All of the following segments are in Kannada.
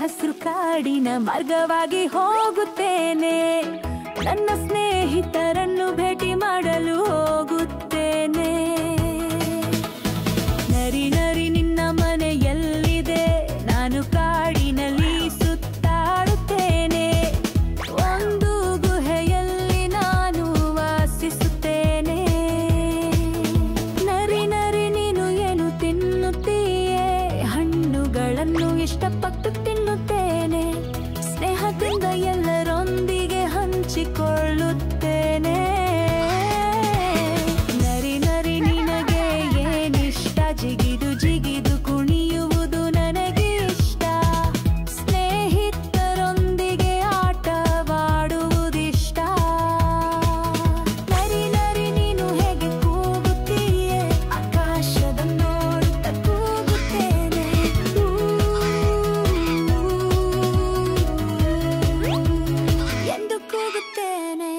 ಹಸಿರು ಕಾಡಿನ ಮಾರ್ಗವಾಗಿ ಹೋಗುತ್ತೇನೆ, ನನ್ನ ಸ್ನೇಹಿತರನ್ನು ಭೇಟಿ ಮಾಡಲು ಹೋಗುತ್ತೇನೆ. ನರಿ ನರಿ ನಿನ್ನ ಮನೆ ಎಲ್ಲಿದೆ? ನಾನು ಕಾಡಿನಲ್ಲಿ ಸುತ್ತಾಡುತ್ತೇನೆ, ಒಂದು ಗುಹೆಯಲ್ಲಿ ನಾನು ವಾಸಿಸುತ್ತೇನೆ. ನರಿ ನರಿ ನೀನು ಏನು ತಿನ್ನುತ್ತೀಯೇ? ಹಣ್ಣುಗಳನ್ನು ಇಷ್ಟಪಟ್ಟು ತಿನ್ನುತ್ತೇನೆ, ಸ್ನೇಹದಿಂದ ಎಲ್ಲರೊಂದಿಗೆ ಹಂಚಿಕೊಳ್ಳುತ್ತೇನೆ. ನರಿ ನರಿ ನಿನಗೆ ಏನಿಷ್ಟ? ಜಿಗಿದು ಜಿಗಿದು ಕುಣಿಯುವುದು ನನಗೆ ಇಷ್ಟ, ಸ್ನೇಹಿತರೊಂದಿಗೆ ಆಟವಾಡುವುದಿಷ್ಟ. ನರಿ ನರಿ ನೀನು ಹೇಗೆ ಕೂಗುತ್ತೀಯೇ? ಆಕಾಶದ ನೋಡುತ್ತ ಕೂಗುತ್ತೇನೆ, ಎಂದು ಕೂಗುತ್ತೇನೆ.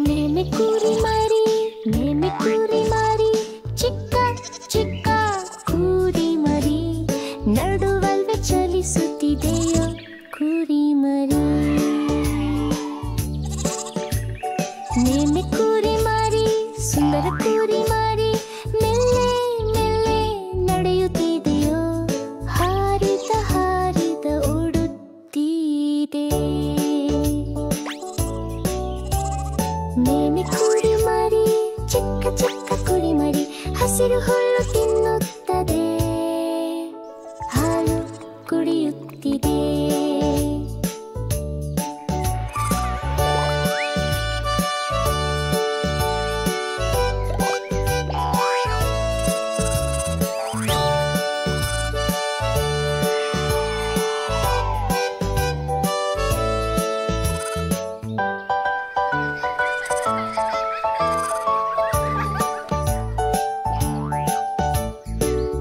ನೇಮೆ ಕೂರಿ ಮಾರಿ, ನೇಮೆ ಕೂರಿ ಮಾರಿ, ಚಿಕ್ಕ ಚಿಕ್ಕ ಕೂರಿ ಮರಿ, ನಡುವಲ್ವೇ ಚಲಿಸುತ್ತಿದೆಯೋ ಕೂರಿ ಮರಿ. ನೇಮೆ ಕೂರಿ ಮಾರಿ, ಸುಂದರ ಕೂರಿ ಮಾರಿ, ಮೆಲ್ಲೆ ಮೆಲ್ಲೆ ನಡೆಯುತ್ತಿದೆಯೋ? ಹಾರಿದ ಹಾರಿದ ಓಡುತ್ತಿದೆ. ನೇಮೆ ಕೂರಿ ಮರಿ, ಚಿಕ್ಕ ಚಿಕ್ಕ ಕುರಿ ಮರಿ, ಹಸಿರು ಹುಲ್ಲು ತಿನ್ನುತ್ತದೆ, ಹಾಲು ಕುಡಿಯುತ್ತಿದೆ.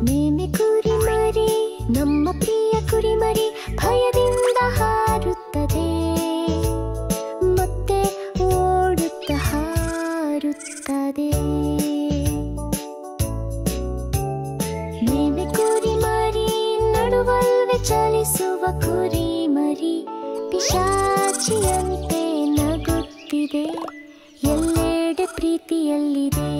ನೇಮೆ ಕೂರಿ ಮರಿ, ನಮ್ಮ ಪ್ರಿಯ ಕುರಿ ಮರಿ, ಭಯದಿಂದ ಹಾರುತ್ತದೆ, ಮತ್ತೆ ಓಡುತ್ತ ಹಾರುತ್ತದೆ. ನೇಮೆ ಕೂರಿ ಮರಿ, ನಡುವಲ್ವೇ ಚಲಿಸುವ ಕುರಿ ಮರಿ, ಪಿಶಾಚಿಯಂತೆ ನಗುತ್ತಿದೆ, ಎಲ್ಲೆಡೆ ಪ್ರೀತಿಯಲ್ಲಿದೆ.